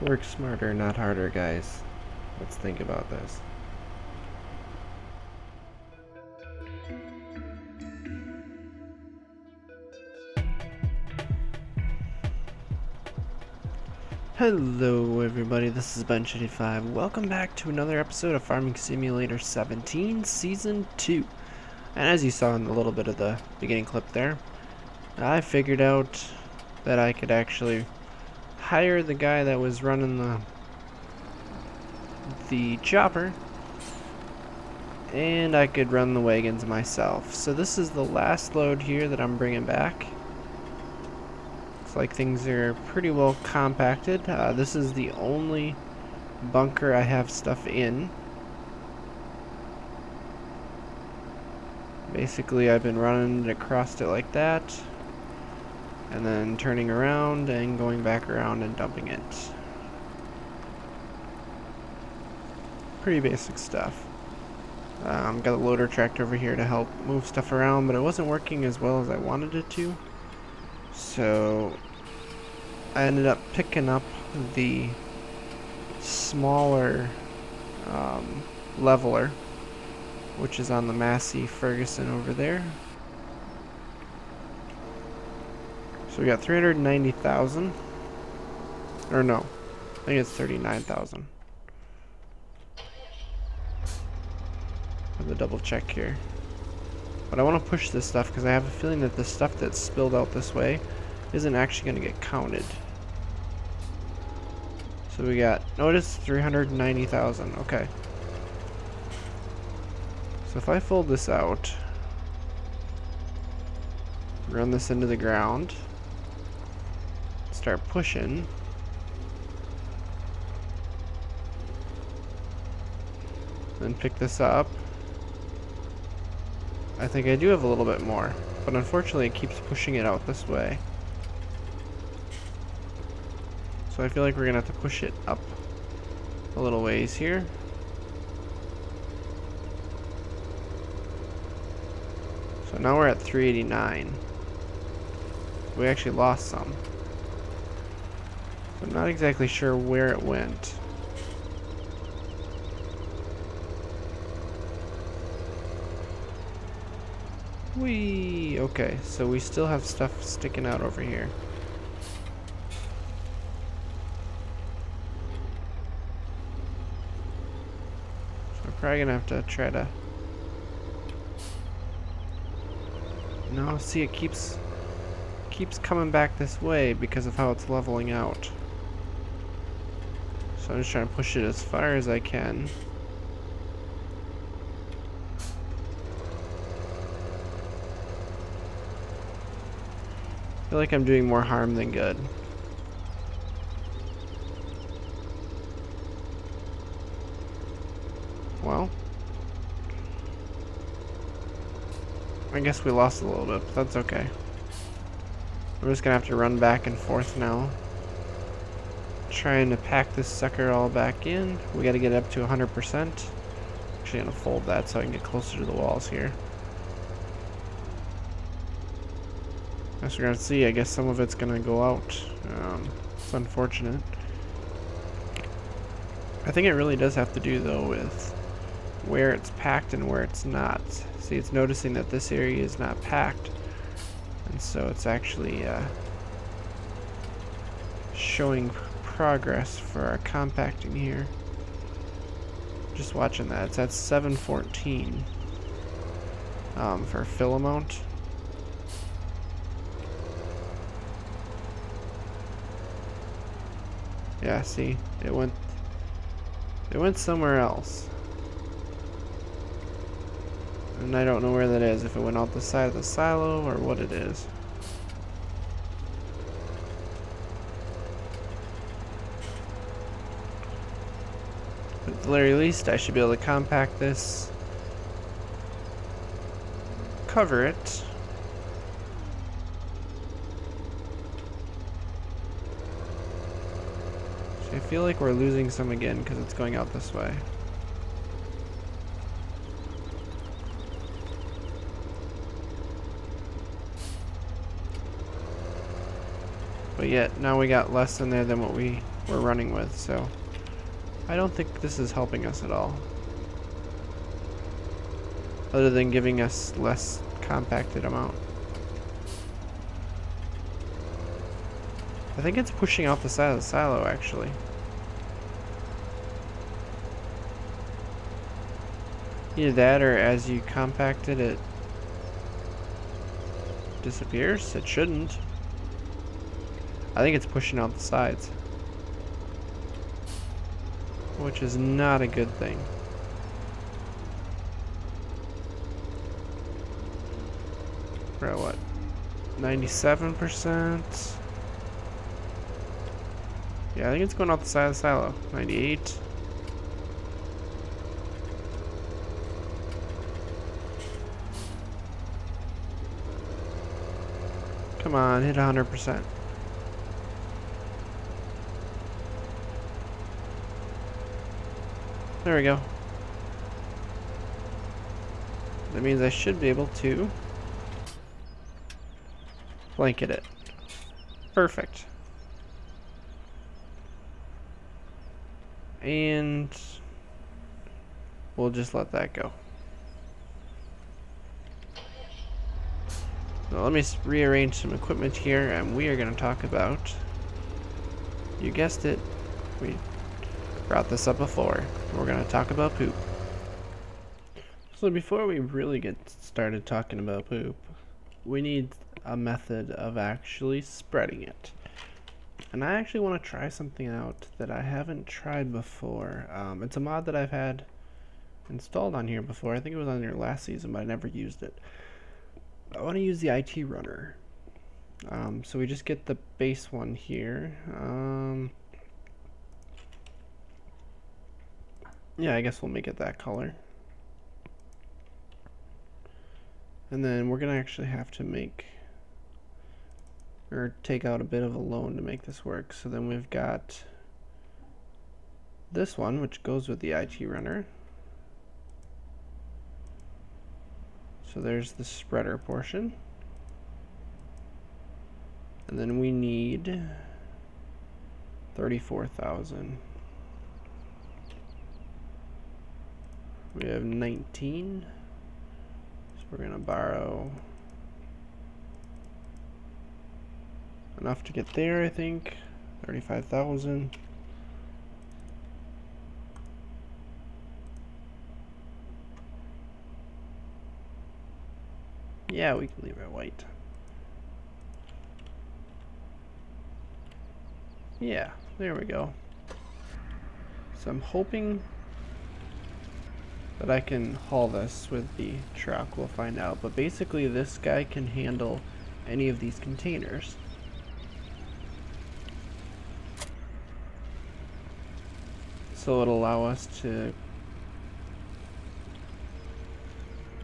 Work smarter, not harder, guys. Let's think about this. Hello everybody, this is Ben85. Welcome back to another episode of Farming Simulator 17, Season 2. And as you saw in a little bit of the beginning clip there, I figured out that I could actually hire the guy that was running the chopper, and I could run the wagons myself. So this is the last load here that I'm bringing back. Looks like things are pretty well compacted. This is the only bunker I have stuff in. Basically, I've been running it across it like that, and then turning around and going back around and dumping it. Pretty basic stuff. Got a loader tractor over here to help move stuff around, but it wasn't working as well as I wanted it to. So I ended up picking up the smaller leveler, which is on the Massey Ferguson over there. So we got 390,000. Or no, I think it's 39,000. Have a double check here. But I want to push this stuff because I have a feeling that the stuff that's spilled out this way isn't actually going to get counted. So we got, notice 390,000. Okay. So if I fold this out, run this into the ground, start pushing, then pick this up, I think I do have a little bit more, but unfortunately it keeps pushing it out this way. So I feel like we're gonna have to push it up a little ways here. So now we're at 389. We actually lost some. So I'm not exactly sure where it went. Whee! Okay, so we still have stuff sticking out over here. So we're probably gonna have to try to... No, see, it keeps coming back this way because of how it's leveling out. So I'm just trying to push it as far as I can. I feel like I'm doing more harm than good. Well, I guess we lost a little bit, but that's okay. We're just gonna have to run back and forth now, trying to pack this sucker all back in. We gotta get it up to 100%. Actually gonna fold that so I can get closer to the walls here. As we're gonna see, I guess some of it's gonna go out. It's unfortunate. I think it really does have to do though with where it's packed and where it's not. See, it's noticing that this area is not packed, and so it's actually showing progress for our compacting here. Just watching that. It's at 714 for fill amount. Yeah, see, it went somewhere else. And I don't know where that is, if it went out the side of the silo or what it is. But at the very least, I should be able to compact this, cover it, I feel like we're losing some again because it's going out this way. But yet, now we got less in there than what we we're running with, so I don't think this is helping us at all. Other than giving us less compacted amount. I think it's pushing out the side of the silo, actually. Either that, or as you compact it, it disappears. It shouldn't. I think it's pushing out the sides, which is not a good thing. We're at what? 97%? Yeah, I think it's going out the side of the silo. 98. Come on, hit 100%. There we go. That means I should be able to blanket it. Perfect. And we'll just let that go. So let me rearrange some equipment here, and we are going to talk about, you guessed it, we brought this up before, we're going to talk about poop. So before we really get started talking about poop, we need a method of actually spreading it. And I actually want to try something out that I haven't tried before. It's a mod that I've had installed on here before. I think it was on here last season, but I never used it. I want to use the IT runner. So we just get the base one here. Yeah, I guess we'll make it that color. And then we're going to actually have to make, or take out a bit of a loan to make this work. So then we've got this one, which goes with the IT runner. So there's the spreader portion. And then we need 34,000. We have 19. So we're going to borrow enough to get there, I think. 35,000. Yeah, we can leave it white. Yeah, there we go. So I'm hoping that I can haul this with the truck. We'll find out. But basically this guy can handle any of these containers. So it'll allow us to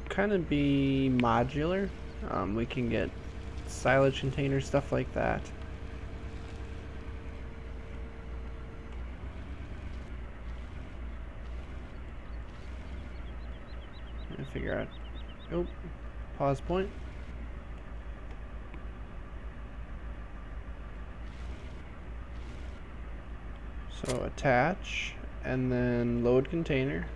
kind of be modular. We can get silage containers, stuff like that. And figure out, oh, pause point. So attach and then load container.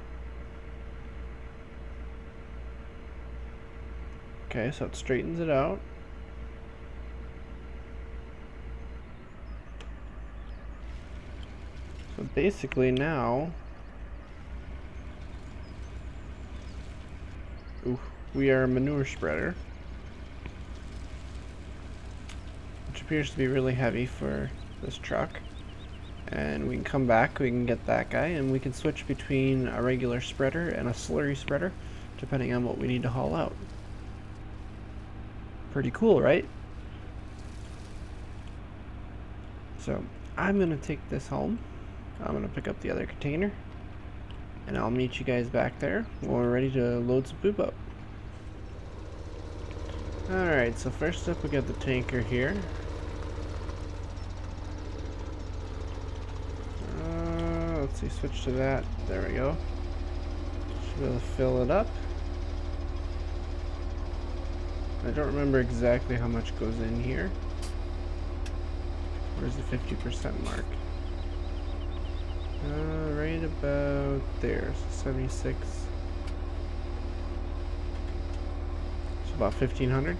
Okay, so it straightens it out. So basically now, we are a manure spreader, which appears to be really heavy for this truck. And we can come back, we can get that guy, and we can switch between a regular spreader and a slurry spreader, depending on what we need to haul out. Pretty cool, right? So I'm gonna take this home. I'm gonna pick up the other container, and I'll meet you guys back there when we're ready to load some poop up. Alright, so first up we got the tanker here. Let's see, switch to that. There we go. Should be able to fill it up. I don't remember exactly how much goes in here. Where's the 50% mark? Right about there, so 76. So about 1,500.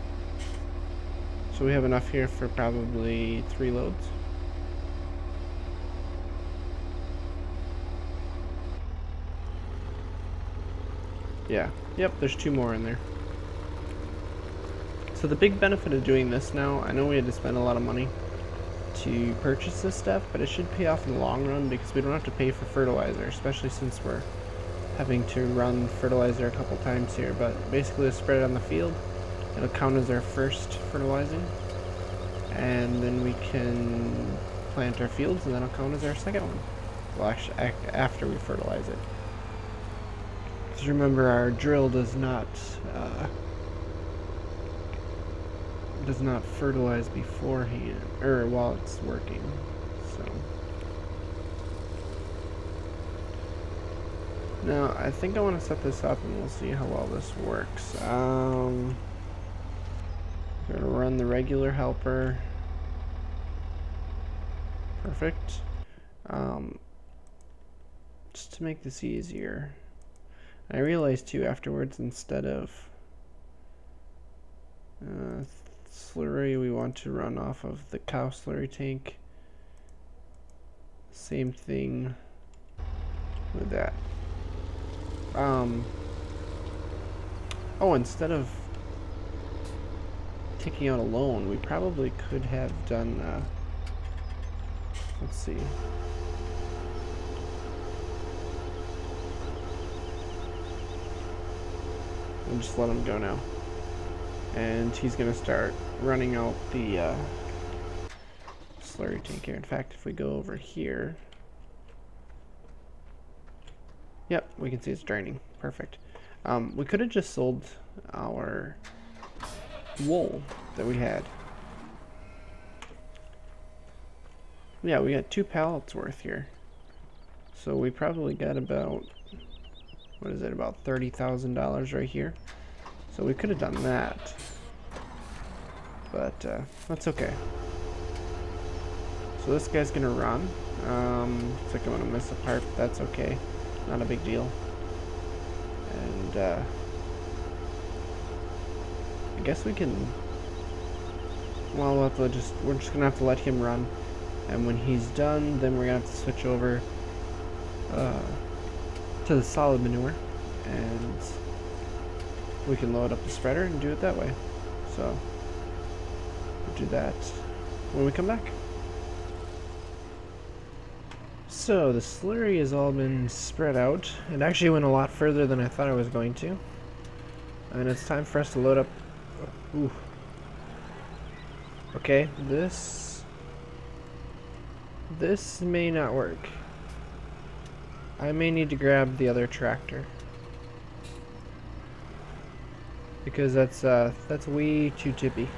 So we have enough here for probably 3 loads. Yeah, yep, there's 2 more in there. So the big benefit of doing this now, I know we had to spend a lot of money to purchase this stuff, but it should pay off in the long run because we don't have to pay for fertilizer, especially since we're having to run fertilizer a couple times here. But basically to spread it on the field, it'll count as our first fertilizing, and then we can plant our fields, and then it'll count as our second one. Well, actually, after we fertilize it. Because remember, our drill does not fertilize beforehand, or while it's working. So now I think I want to set this up, and we'll see how well this works. I'm gonna run the regular helper. Perfect. Just to make this easier, I realized too afterwards, instead of slurry, we want to run off of the cow slurry tank. Same thing with that. Oh, instead of taking out a loan, we probably could have done, let's see. We'll just let him go now. And he's gonna start running out the slurry tank here. In fact, if we go over here, yep, we can see it's draining. Perfect. We could have just sold our wool that we had. Yeah, we got 2 pallets worth here. So we probably got about, what is it, about $30,000 right here. So we could have done that, but that's okay. So this guy's gonna run. Looks like I'm gonna miss a part, but that's okay. Not a big deal. And I guess we can. Well, we'll have to we're just gonna have to let him run, and when he's done, then we're gonna have to switch over to the solid manure, and we can load up the spreader and do it that way. So we'll do that when we come back. So the slurry has all been spread out. It actually went a lot further than I thought it was going to. And it's time for us to load up. Ooh. Okay, this may not work. I may need to grab the other tractor, because that's way too tippy.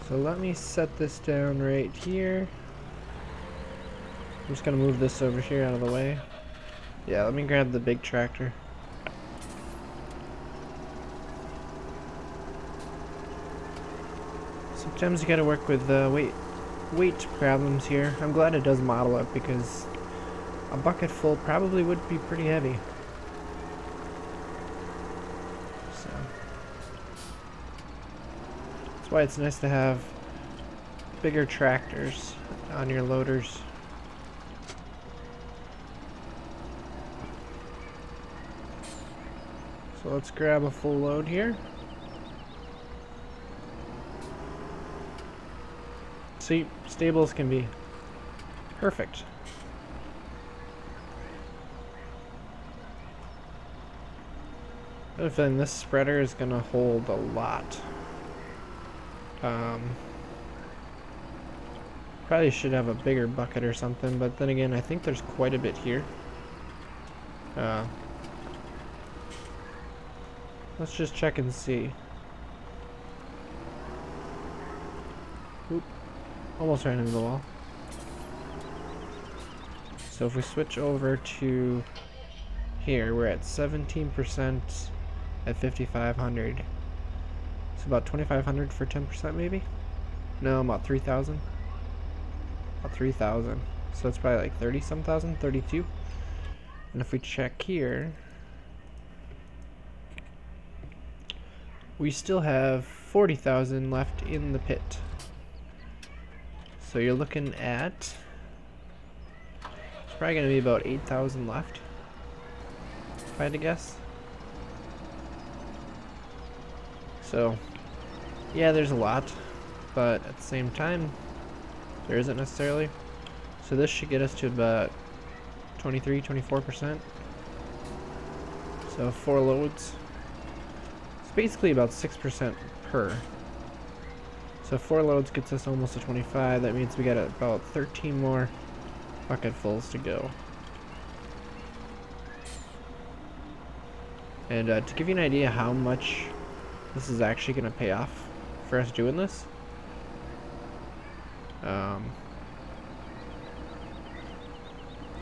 So let me set this down right here. I'm just gonna move this over here out of the way. Yeah, let me grab the big tractor. Sometimes you gotta work with weight problems here. I'm glad it does model it, because a bucket full probably would be pretty heavy. So that's why it's nice to have bigger tractors on your loaders. So let's grab a full load here. See, stables can be perfect. I have a feeling this spreader is going to hold a lot. Probably should have a bigger bucket or something, but then again, I think there's quite a bit here. Let's just check and see. Oop. Almost ran into the wall. So if we switch over to here, we're at 17% at 5,500. It's about 2,500 for 10% maybe? No, about 3,000. About 3,000. So it's probably like 30 some thousand, 32. And if we check here, we still have 40,000 left in the pit. So you're looking at, it's probably going to be about 8,000 left, if I had to guess. So, yeah, there's a lot, but at the same time, there isn't necessarily. So this should get us to about 23, 24%. So 4 loads. It's basically about 6% per. So 4 loads gets us almost to 25. That means we got about 13 more bucketfuls to go. And to give you an idea how much this is actually going to pay off for us doing this, if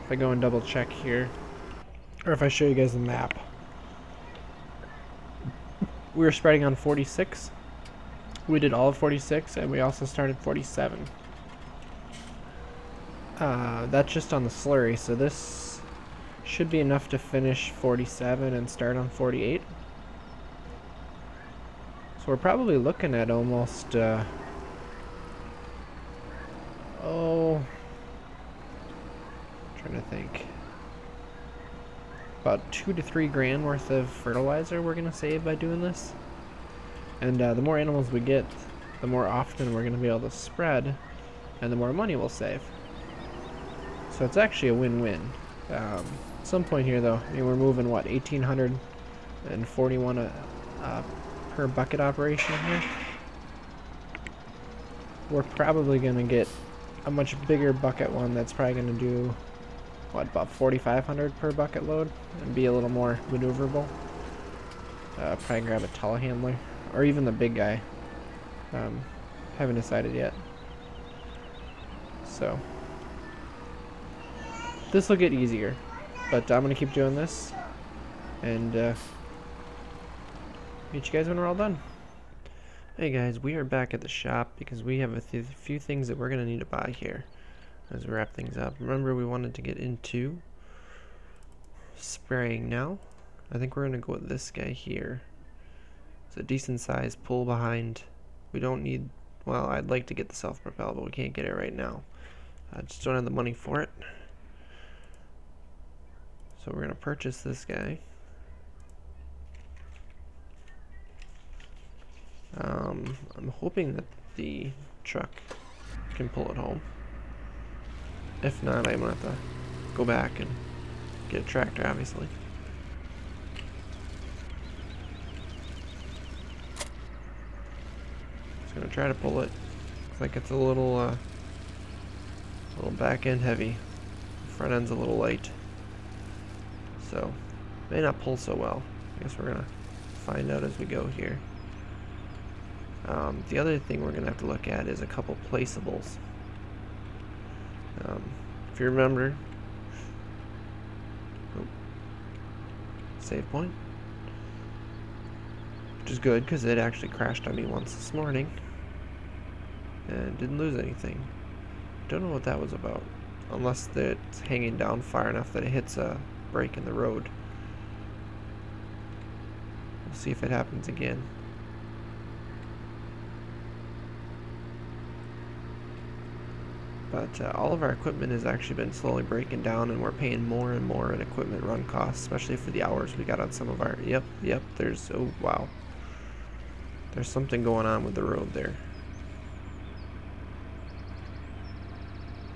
I go and double check here, or if I show you guys the map, we were spreading on 46. We did all of 46, and we also started 47. That's just on the slurry, so this should be enough to finish 47 and start on 48. So we're probably looking at almost, trying to think, about 2 to 3 grand worth of fertilizer we're gonna save by doing this. And the more animals we get, the more often we're gonna be able to spread, and the more money we'll save. So it's actually a win-win. At some point here, though, I mean, we're moving what, 1,841 per bucket operation here. We're probably gonna get a much bigger bucket one that's probably gonna do what, about 4,500 per bucket load, and be a little more maneuverable. Probably grab a telehandler, or even the big guy. Haven't decided yet. So this will get easier, but I'm gonna keep doing this, and meet you guys when we're all done. Hey guys, we are back at the shop because we have a few things that we're gonna need to buy here as we wrap things up. Remember, we wanted to get into spraying now. I think we're gonna go with this guy here. It's a decent size pull behind. We don't need, well, I'd like to get the self-propel, but we can't get it right now. I just don't have the money for it. So we're gonna purchase this guy. I'm hoping that the truck can pull it home. If not, I'm gonna have to go back and get a tractor, obviously. Just gonna try to pull it. Looks like it's a little back end heavy. The front end's a little light, so may not pull so well. I guess we're gonna find out as we go here. The other thing we're gonna have to look at is a couple placeables. If you remember, save point, which is good because it actually crashed on me once this morning and didn't lose anything. Don't know what that was about, unless it's hanging down far enough that it hits a break in the road. We'll see if it happens again. But all of our equipment has actually been slowly breaking down, and we're paying more and more in equipment run costs, especially for the hours we got on some of our, yep, there's, oh wow, there's something going on with the road there.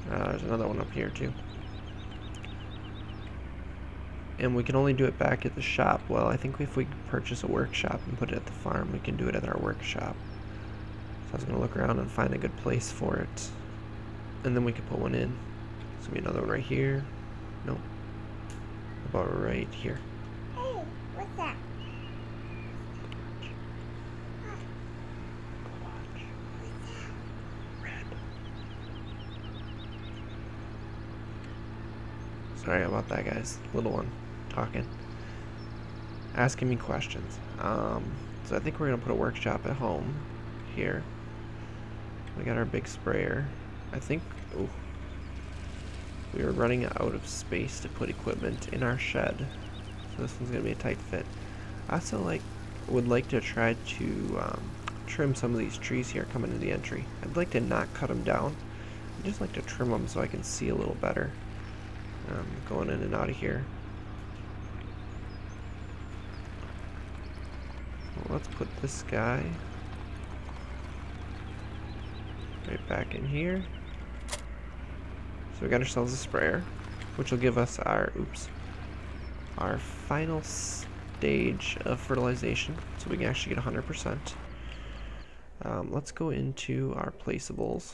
There's another one up here too. And we can only do it back at the shop. Well, I think if we purchase a workshop and put it at the farm, we can do it at our workshop. So I was going to look around and find a good place for it. And then we could put one in. So be another one right here. Nope. About right here. Hey, what's that? Red. Sorry about that, guys. Little one talking. Asking me questions. So I think we're gonna put a workshop at home here. We got our big sprayer. I think, oh, We were running out of space to put equipment in our shed, so this one's gonna be a tight fit. I also would like to try to trim some of these trees here coming to the entry. I'd like to not cut them down. I'd just like to trim them so I can see a little better going in and out of here. Well, let's put this guy right back in here. So we got ourselves a sprayer, which will give us our final stage of fertilization, so we can actually get 100%. Let's go into our placeables.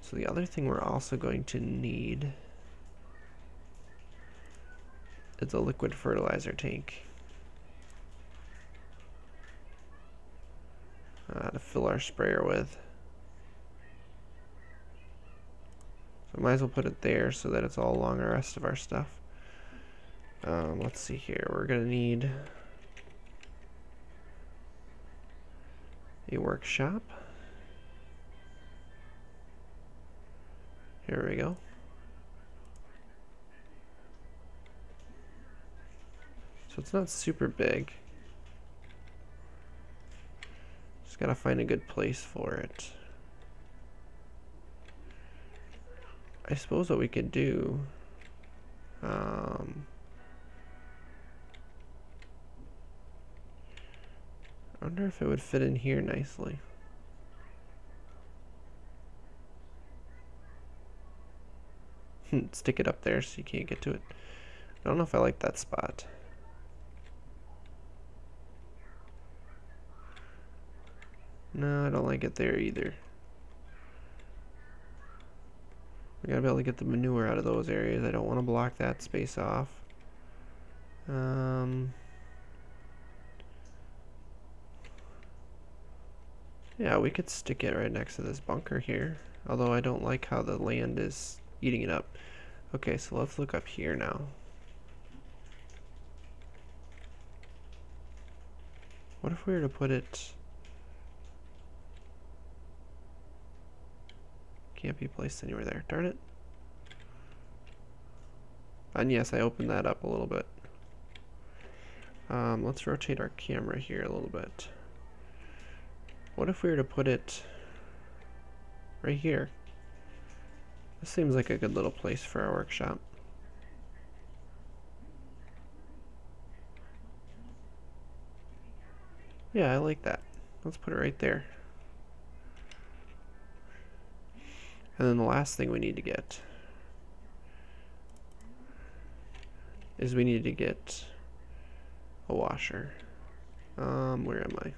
So the other thing we're also going to need is a liquid fertilizer tank to fill our sprayer with. So might as well put it there so that it's all along the rest of our stuff. Let's see here. We're gonna need a workshop. Here we go. So it's not super big. Just gotta find a good place for it. I suppose what we could do, I wonder if it would fit in here nicely. Stick it up there so you can't get to it. I don't know if I like that spot. No, I don't like it there either. We gotta be able to get the manure out of those areas. I don't want to block that space off. Yeah, we could stick it right next to this bunker here. Although I don't like how the land is eating it up. Okay, so let's look up here now. What if we were to put it... Can't be placed anywhere there. Darn it. And yes, I opened that up a little bit. Let's rotate our camera here a little bit. What if we were to put it right here? This seems like a good little place for our workshop. Yeah, I like that. Let's put it right there. And then the last thing we need to get is we need to get a washer. Where am I?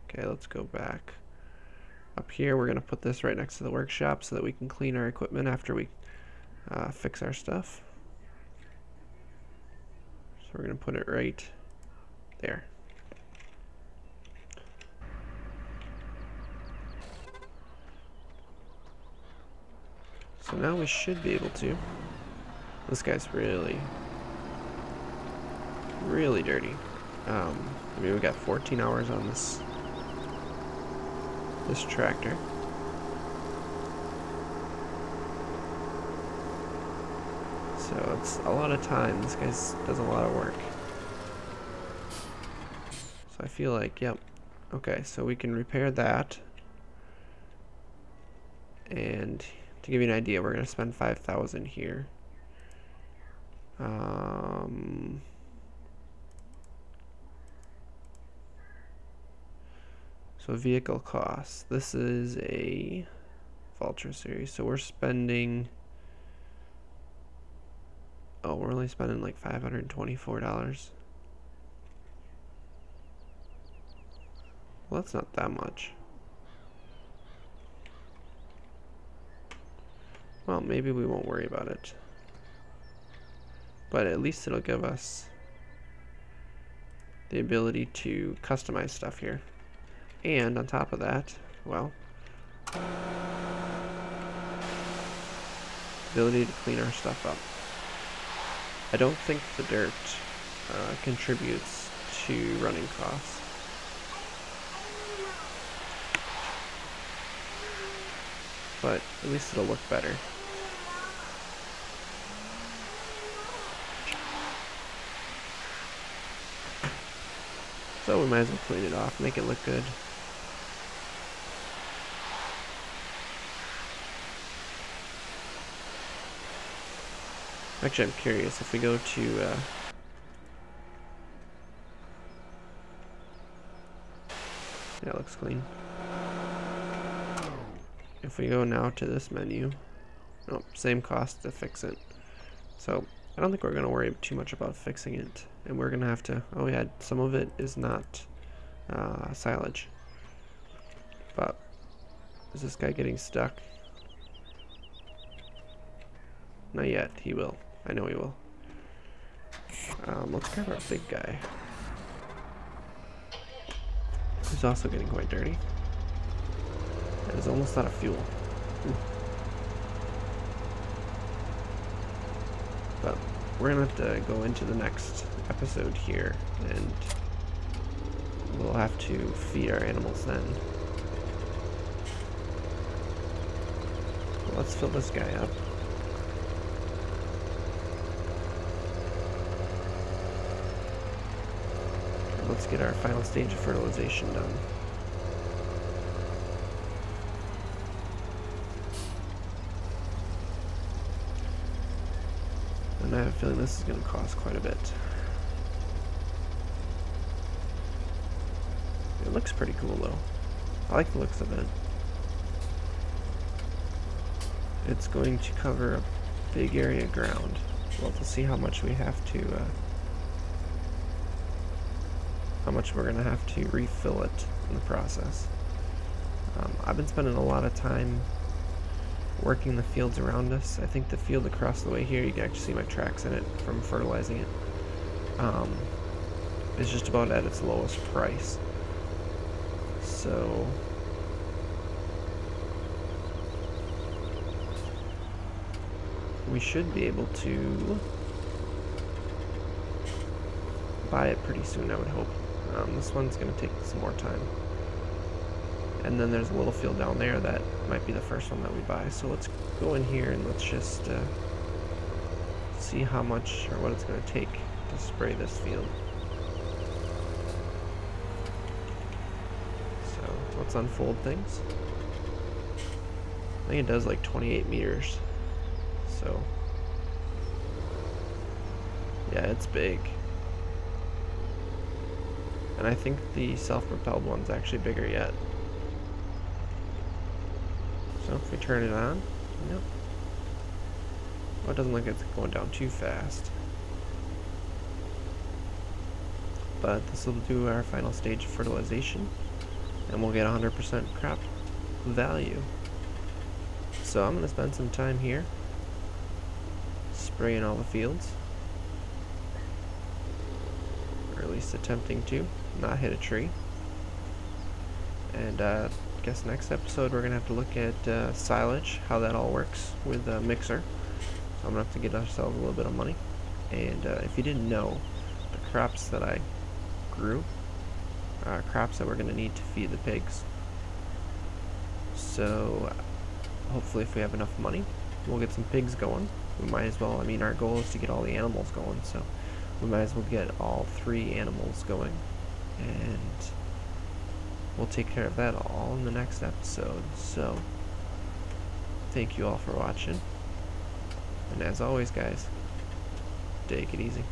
Okay, let's go back. Up here, we're going to put this right next to the workshop so that we can clean our equipment after we fix our stuff. So we're going to put it right there. So now we should be able to. This guy's really dirty. I mean, we got 14 hours on this tractor. So it's a lot of time. This guy does a lot of work. So I feel like, yep. Okay, so we can repair that. And to give you an idea, we're going to spend 5,000 here. So vehicle costs. This is a Vulture series, so we're spending. Oh, we're only spending like $524. Well, that's not that much. Well, maybe we won't worry about it. But at least it'll give us the ability to customize stuff here. And on top of that, well, ability to clean our stuff up. I don't think the dirt contributes to running costs. But at least it'll look better. So we might as well clean it off, make it look good. Actually, I'm curious if we go to yeah, it looks clean. If we go now to this menu, oh, same cost to fix it. So I don't think we're gonna worry too much about fixing it, and we're gonna have to. Oh yeah, some of it is not silage. But is this guy getting stuck? Not yet. He will. I know he will. Let's grab our big guy. He's also getting quite dirty. And he's almost out of fuel. Ooh. But we're gonna have to go into the next episode here, and we'll have to feed our animals then. Well, let's fill this guy up. Let's get our final stage of fertilization done. And I have a feeling this is going to cost quite a bit. It looks pretty cool though. I like the looks of it. It's going to cover a big area of ground. We'll have to see how much we have to how much we're gonna have to refill it in the process. I've been spending a lot of time working the fields around us. I think the field across the way here, you can actually see my tracks in it from fertilizing it. It's just about at its lowest price. So we should be able to buy it pretty soon, I would hope. This one's going to take some more time. And then there's a little field down there that might be the first one that we buy. So let's go in here and let's just see how much or what it's going to take to spray this field. So let's unfold things. I think it does like 28 meters. So yeah, it's big. And I think the self-propelled one's actually bigger yet. So if we turn it on, yep. Well, it doesn't look like it's going down too fast. But this will do our final stage of fertilization, and we'll get 100% crop value. So I'm going to spend some time here spraying all the fields, or at least attempting to not hit a tree. And I guess next episode we're gonna have to look at silage, how that all works with a mixer. So I'm gonna have to get ourselves a little bit of money. And if you didn't know, the crops that I grew are crops that we're gonna need to feed the pigs. So hopefully if we have enough money, we'll get some pigs going. We might as well, I mean, our goal is to get all the animals going, so we might as well get all 3 animals going, and we'll take care of that all in the next episode. So thank you all for watching, and as always guys, take it easy.